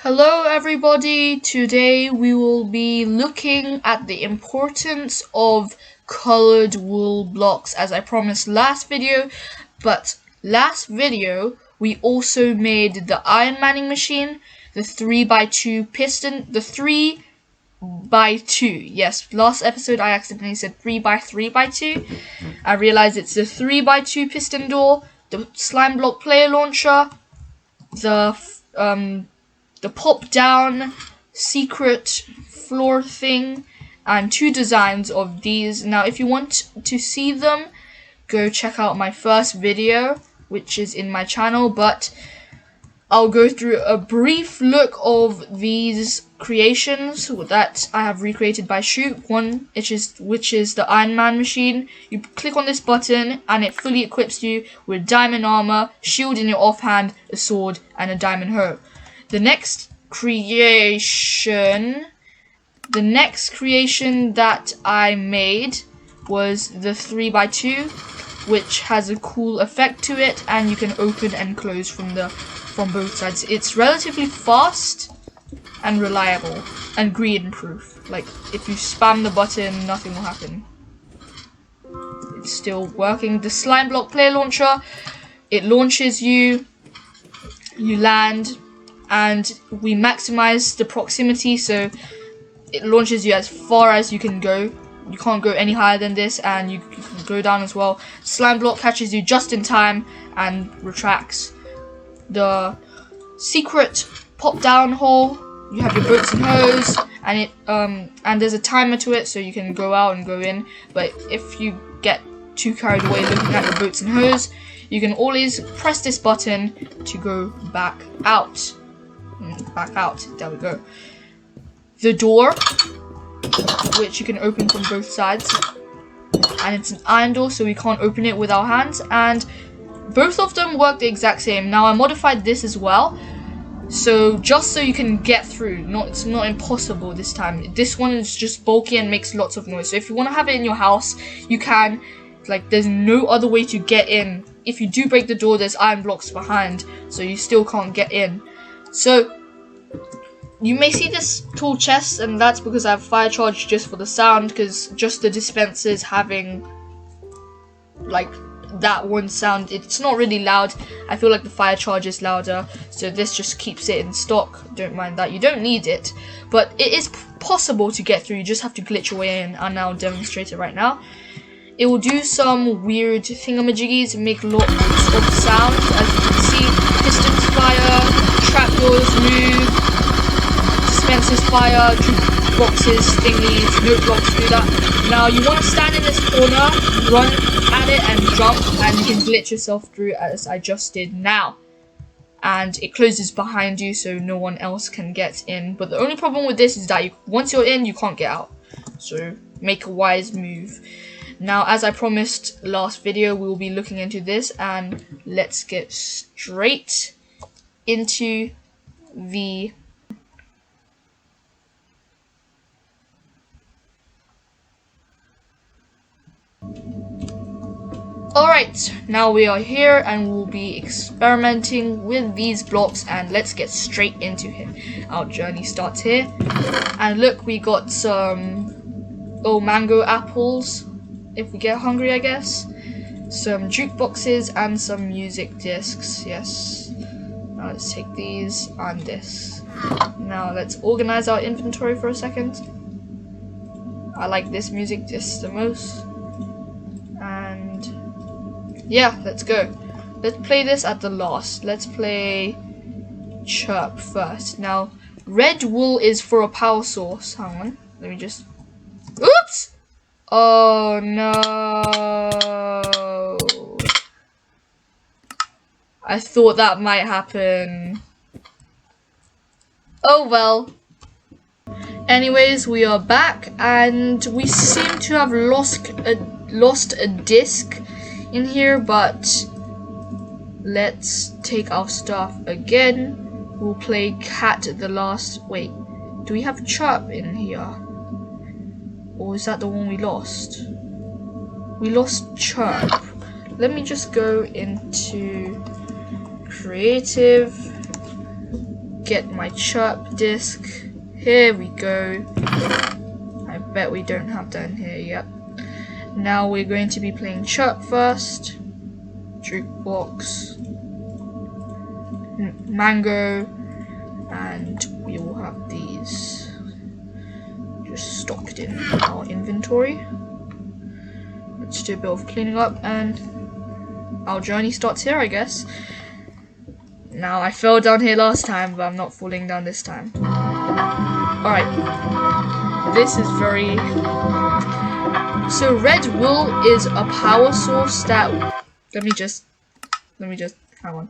Hello everybody, today we will be looking at the importance of colored wool blocks as I promised last video, but last video we also made the iron manning machine, the 3x2 piston, the 3x2, yes, last episode I accidentally said 3x3x2, I realized it's the 3x2 piston door, the slime block player launcher, the pop down secret floor thing, and two designs of these. Now if you want to see them, go check out my first video which is in my channel, but I'll go through a brief look of these creations that I have recreated by Shoot. One which is the Iron Man machine. You click on this button and it fully equips you with diamond armor, shield in your offhand, a sword, and a diamond hoe. The next creation that I made was the 3x2, which has a cool effect to it, and you can open and close from both sides. It's relatively fast and reliable and greed proof. Like if you spam the button, nothing will happen. It's still working. The slime block player launcher, it launches you land, and we maximize the proximity, so it launches you as far as you can go. You can't go any higher than this, and you can go down as well. Slime block catches you just in time and retracts. The secret pop down hole, you have your boats and hose, and it and there's a timer to it, so you can go out and go in. But if you get too carried away looking at your boats and hose, you can always press this button to go back out. There we go. The door, which you can open from both sides, and it's an iron door, so we can't open it with our hands, and both of them work the exact same. Now I modified this as well, so just so you can get through. It's not impossible this time. This one is just bulky and makes lots of noise, so if you want to have it in your house, you can. Like, there's no other way to get in. If you do break the door, there's iron blocks behind, so you still can't get in. So you may see this tall chest, and that's because I have fire charge just for the sound, because just the dispensers having like that one sound, it's not really loud. I feel like the fire charge is louder, so this just keeps it in stock. Don't mind that, you don't need it, but it is possible to get through. You just have to glitch your way in, and I'll demonstrate it right now. It will do some weird thingamajiggies and make lots of sounds. As you can see, pistons fire, trapdoors move, dispensers fire, boxes, thingies, note blocks do that. Now you want to stand in this corner, run at it and jump, and you can glitch yourself through as I just did now. And it closes behind you so no one else can get in. But the only problem with this is that once you're in, you can't get out. So make a wise move. Now, as I promised last video, we will be looking into this, and let's get straight into the Alright, now we are here and we'll be experimenting with these blocks, and let's get straight into it. Our journey starts here, and look, we got some mango apples if we get hungry, I guess. Some jukeboxes and some music discs, yes. Now let's take these and this. Now let's organize our inventory for a second. I like this music disc the most. And yeah, let's go. Let's play this at the last. Let's play Chirp first. Now, red wool is for a power source. Hang on, let me just... Oops! Oh no! I thought that might happen. Oh well. Anyways, we are back, and we seem to have lost a disc in here, but let's take our stuff again. We'll play cat the last. Wait, do we have Chirp in here? Or is that the one we lost? We lost Chirp. Let me just go into creative get my chirp disc. Here we go. I bet we don't have that in here yet. Now we're going to be playing chirp first. Jukebox. Mango. And we will have these just stocked in our inventory. Let's do a bit of cleaning up and our journey starts here, I guess. Now, I fell down here last time, but I'm not falling down this time. Alright. This is very... So, red wool is a power source that... Let me just... Hang on.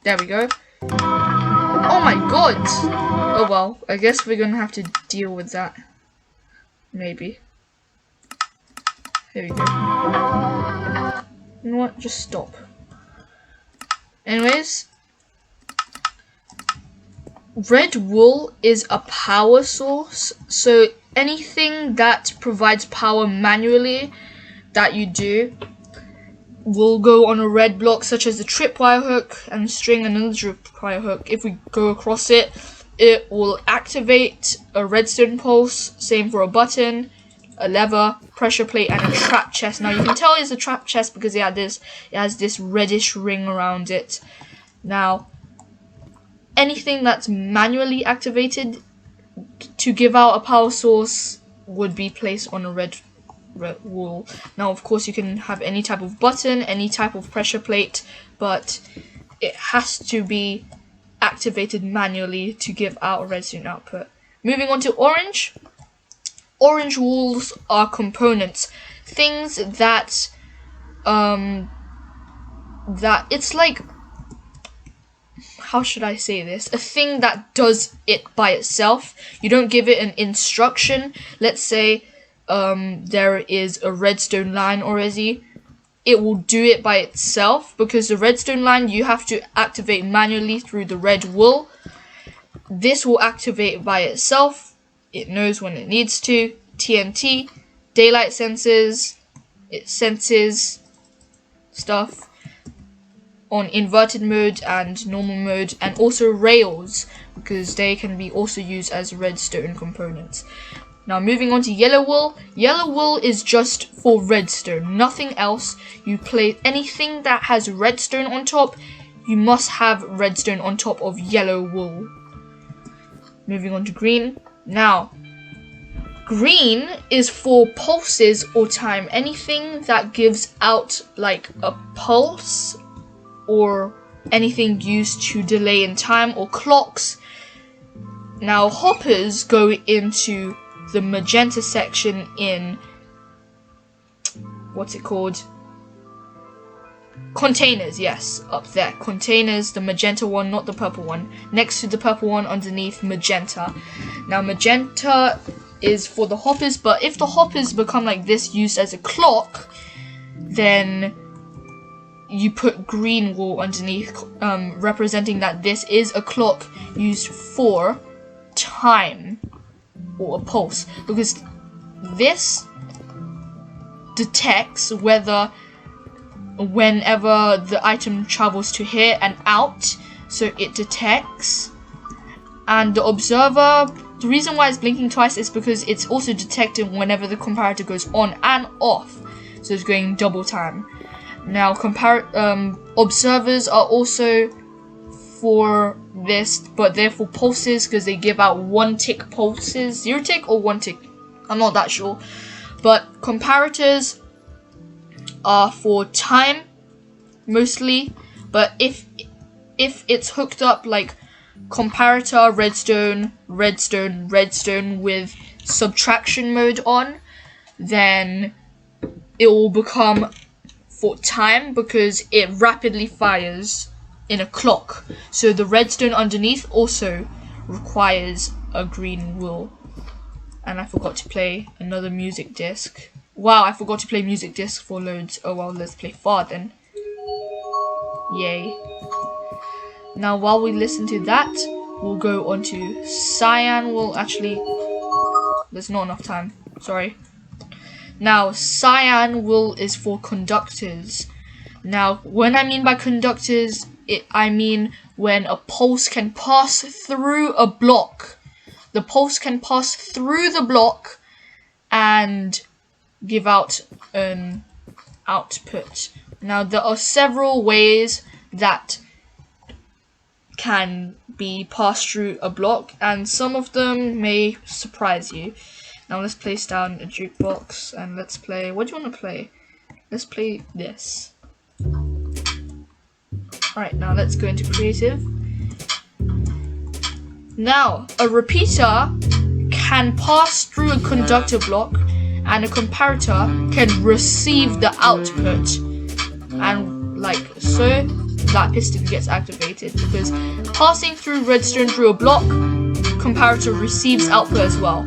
There we go. Oh my god! Oh well, I guess we're gonna have to deal with that. Maybe. Here we go. You know what? Just stop. Anyways. Red wool is a power source. So anything that provides power manually that you do will go on a red block, such as the tripwire hook and string and another tripwire hook. If we go across it, it will activate a redstone pulse. Same for a button, a lever, pressure plate, and a trap chest. Now you can tell it's a trap chest because it has this reddish ring around it. Now, anything that's manually activated to give out a power source would be placed on a red wool. Now, of course, you can have any type of button, any type of pressure plate, but it has to be activated manually to give out a redstone output. Moving on to orange. Orange wools are components, things that that it's like, how should I say this? A thing that does it by itself. You don't give it an instruction. Let's say there is a redstone line already. It will do it by itself because the redstone line you have to activate manually through the red wool. This will activate by itself. It knows when it needs to. TNT, daylight sensors, it senses stuff on inverted mode and normal mode, and also rails because they can be also used as redstone components. Now moving on to yellow wool. Yellow wool is just for redstone, nothing else. You place anything that has redstone on top, you must have redstone on top of yellow wool. Moving on to green. Now, green is for pulses or time. Anything that gives out like a pulse or anything used to delay in time, or clocks. Now, hoppers go into the magenta section in, what's it called? Containers, yes, up there. Containers, the magenta one, not the purple one. Next to the purple one, underneath magenta. Now, magenta is for the hoppers, but if the hoppers become like this, used as a clock, then you put green wool underneath, representing that this is a clock used for time or a pulse, because this detects whenever the item travels to here and out, so it detects. And the observer, the reason why it's blinking twice is because it's also detecting whenever the comparator goes on and off, so it's going double time. Now, observers are also for this, but they're for pulses because they give out 1 tick pulses, 0 tick or 1 tick, I'm not that sure. But comparators are for time mostly, but if it's hooked up like comparator redstone with subtraction mode on, then it will become for time because it rapidly fires in a clock. So the redstone underneath also requires a green wool. And I forgot to play another music disc. Wow, I forgot to play music disc for loads. Oh well, let's play far then. Yay. Now while we listen to that, we'll go on to cyan wool. Actually, there's not enough time. Sorry. Now, cyan wool is for conductors. Now, when I mean by conductors, I mean when a pulse can pass through a block. The pulse can pass through the block and give out an output. Now, there are several ways that can be passed through a block, and some of them may surprise you. Now let's place down a jukebox and let's play. What do you want to play? Let's play this. Alright, now let's go into creative. Now, a repeater can pass through a conductor block and a comparator can receive the output, and like so that piston gets activated, because passing through redstone through a block, comparator receives output as well.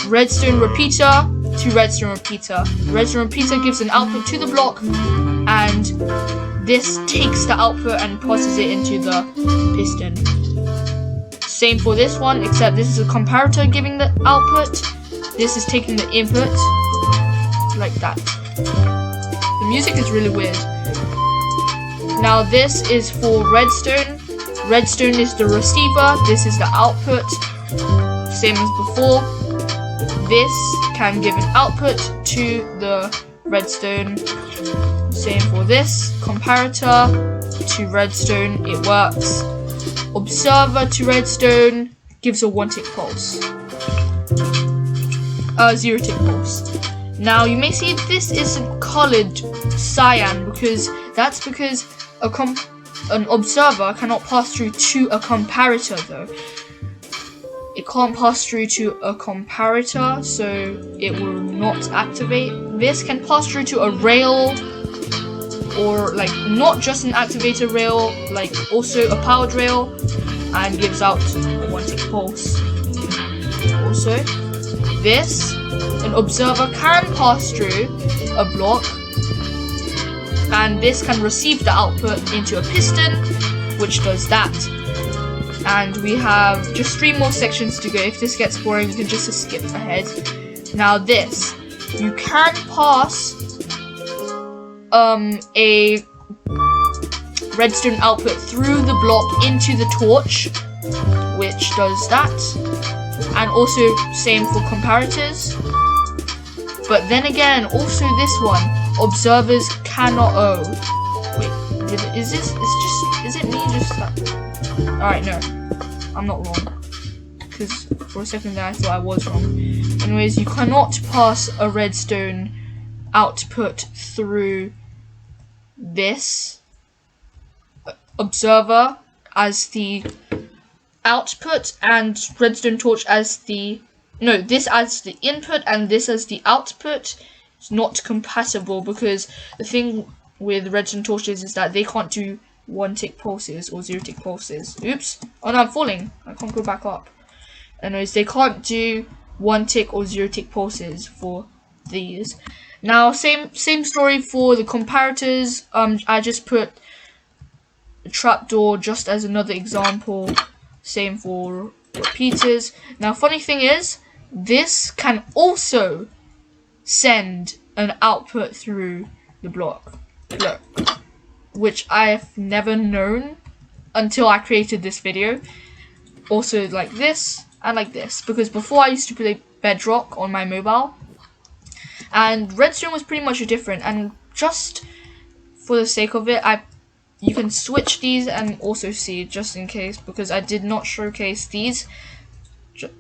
Redstone repeater to redstone repeater. Redstone repeater gives an output to the block, and this takes the output and passes it into the piston. Same for this one, except this is a comparator giving the output. This is taking the input, like that. The music is really weird. Now this is for redstone. Redstone is the receiver, this is the output. Same as before. This can give an output to the redstone. Same for this. Comparator to redstone, it works. Observer to redstone gives a 1-tick pulse. 0-tick pulse. Now you may see this isn't colored cyan because an observer cannot pass through to a comparator though. It can't pass through to a comparator, so it will not activate. This can pass through to a rail, or like not just an activator rail, like also a powered rail, and gives out a 1-tick pulse. Also, this, an observer can pass through a block, and this can receive the output into a piston, which does that. And we have just 3 more sections to go. If this gets boring, you can just skip ahead. Now this, you can pass a redstone output through the block into the torch, which does that. And also same for comparators. But then again, also this one, observers cannot. Is it me just that? Alright, no, I'm not wrong, because for a second there I thought I was wrong. Anyways, you cannot pass a redstone output through this observer as the output and redstone torch as the this as the input and this as the output. It's not compatible, because the thing with redstone torches is that they can't do 1-tick pulses or 0-tick pulses. Oops. Oh no, I'm falling. I can't go back up. Anyways, they can't do 1-tick or 0-tick pulses for these. Now, same story for the comparators. I just put a trapdoor just as another example. Same for repeaters. Now, funny thing is, this can also send an output through the block. Look. Which I have never known until I created this video. Also like this and like this, because before I used to play Bedrock on my mobile, and redstone was pretty much different. And just for the sake of it, you can switch these and also see, just in case, because I did not showcase these,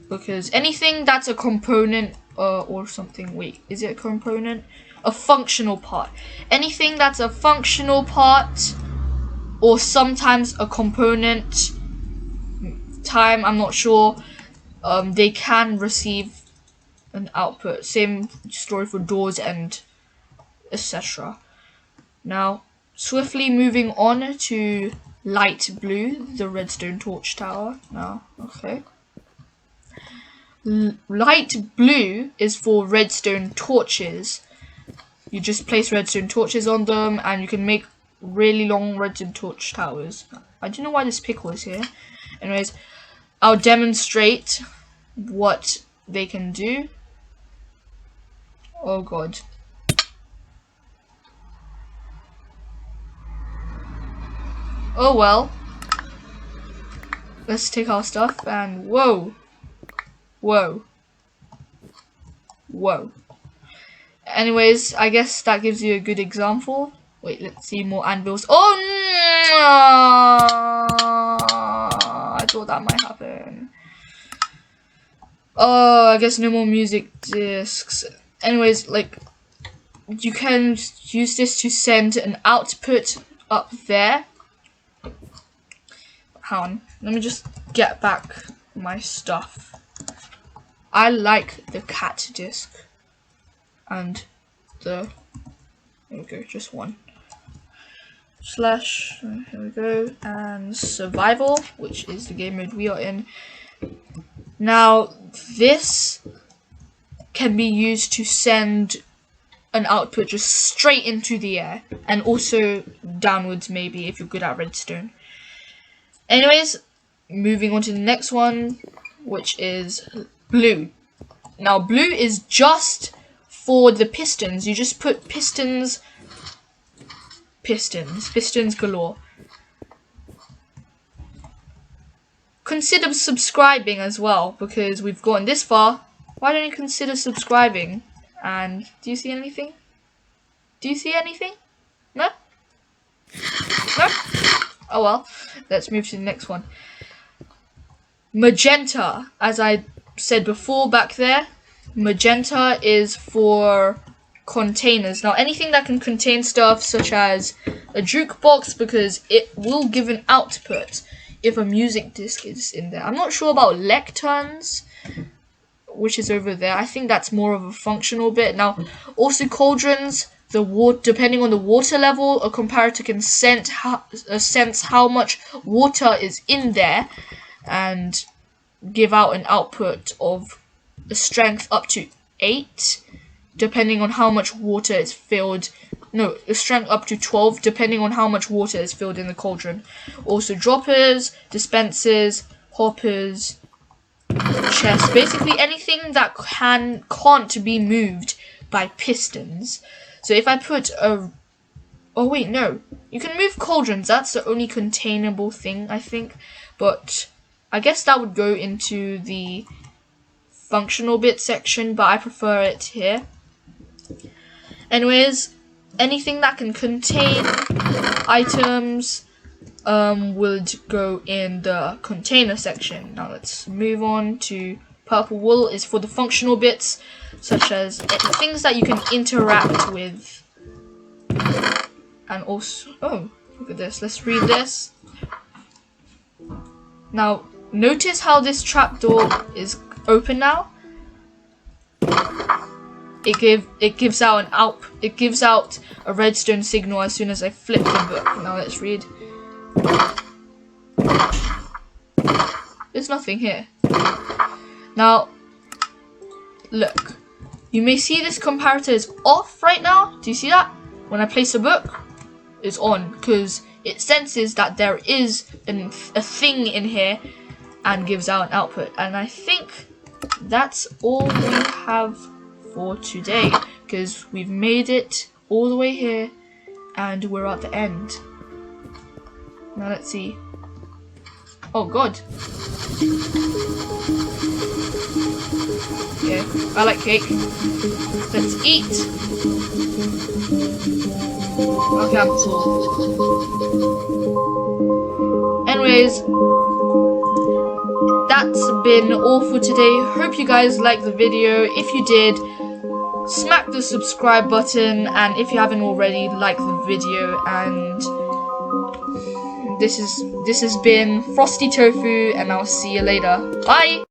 because anything that's a component or something. Wait, is it a component? A functional part. Anything that's a functional part, or sometimes a component, I'm not sure, they can receive an output. Same story for doors and etc. Now, swiftly moving on to light blue, the redstone torch tower. Now, okay. Light blue is for redstone torches. You just place redstone torches on them, and you can make really long redstone torch towers. I don't know why this pickle is here. Anyways, I'll demonstrate what they can do. Oh god. Oh well. Let's take our stuff and whoa. Whoa. Whoa. Anyways, I guess that gives you a good example. Wait, let's see more anvils. Oh no! I thought that might happen. Oh, I guess no more music discs. Anyways, like, you can use this to send an output up there. Hang on, let me just get back my stuff. I like the cat disc and the, here we go, just one. Slash, here we go, and survival, which is the game mode we are in. Now, this can be used to send an output just straight into the air, and also downwards maybe if you're good at redstone. Anyways, moving on to the next one, which is blue. Now, blue is just for the pistons. You just put pistons galore. Consider subscribing as well, because we've gotten this far. Why don't you consider subscribing? And do you see anything? Do you see anything? No? No? Oh well, let's move to the next one. Magenta, as I said before back there, magenta is for containers. Now, anything that can contain stuff such as a jukebox, because it will give an output if a music disc is in there. I'm not sure about lecterns, which is over there. I think that's more of a functional bit. Now, also cauldrons, the water, depending on the water level, a comparator can sense how much water is in there and give out an output of a strength up to 8, depending on how much water is filled. No, a strength up to 12, depending on how much water is filled in the cauldron. Also droppers, dispensers, hoppers, chests, basically anything that can't be moved by pistons. So if I put a, oh wait, no, you can move cauldrons. That's the only containable thing, I think. But I guess that would go into the functional bit section, but I prefer it here. Anyways, anything that can contain items would go in the container section. Now let's move on to purple wool. Is for the functional bits, such as things that you can interact with. And also, oh, look at this. Let's read this. Now, notice how this trapdoor is open now. It gives out a redstone signal as soon as I flip the book. Now let's read. There's nothing here. Now, look. You may see this comparator is off right now. Do you see that? When I place a book, it's on because it senses that there is a thing in here and gives out an output. And I think that's all we have for today, because we've made it all the way here and we're at the end. Now let's see. Oh god. Yeah, I like cake. Let's eat. Okay, I'm full. Anyways, that's been all for today. Hope you guys liked the video. If you did, smack the subscribe button, and if you haven't already, like the video. And this has been Frosty Tofu, and I'll see you later. Bye.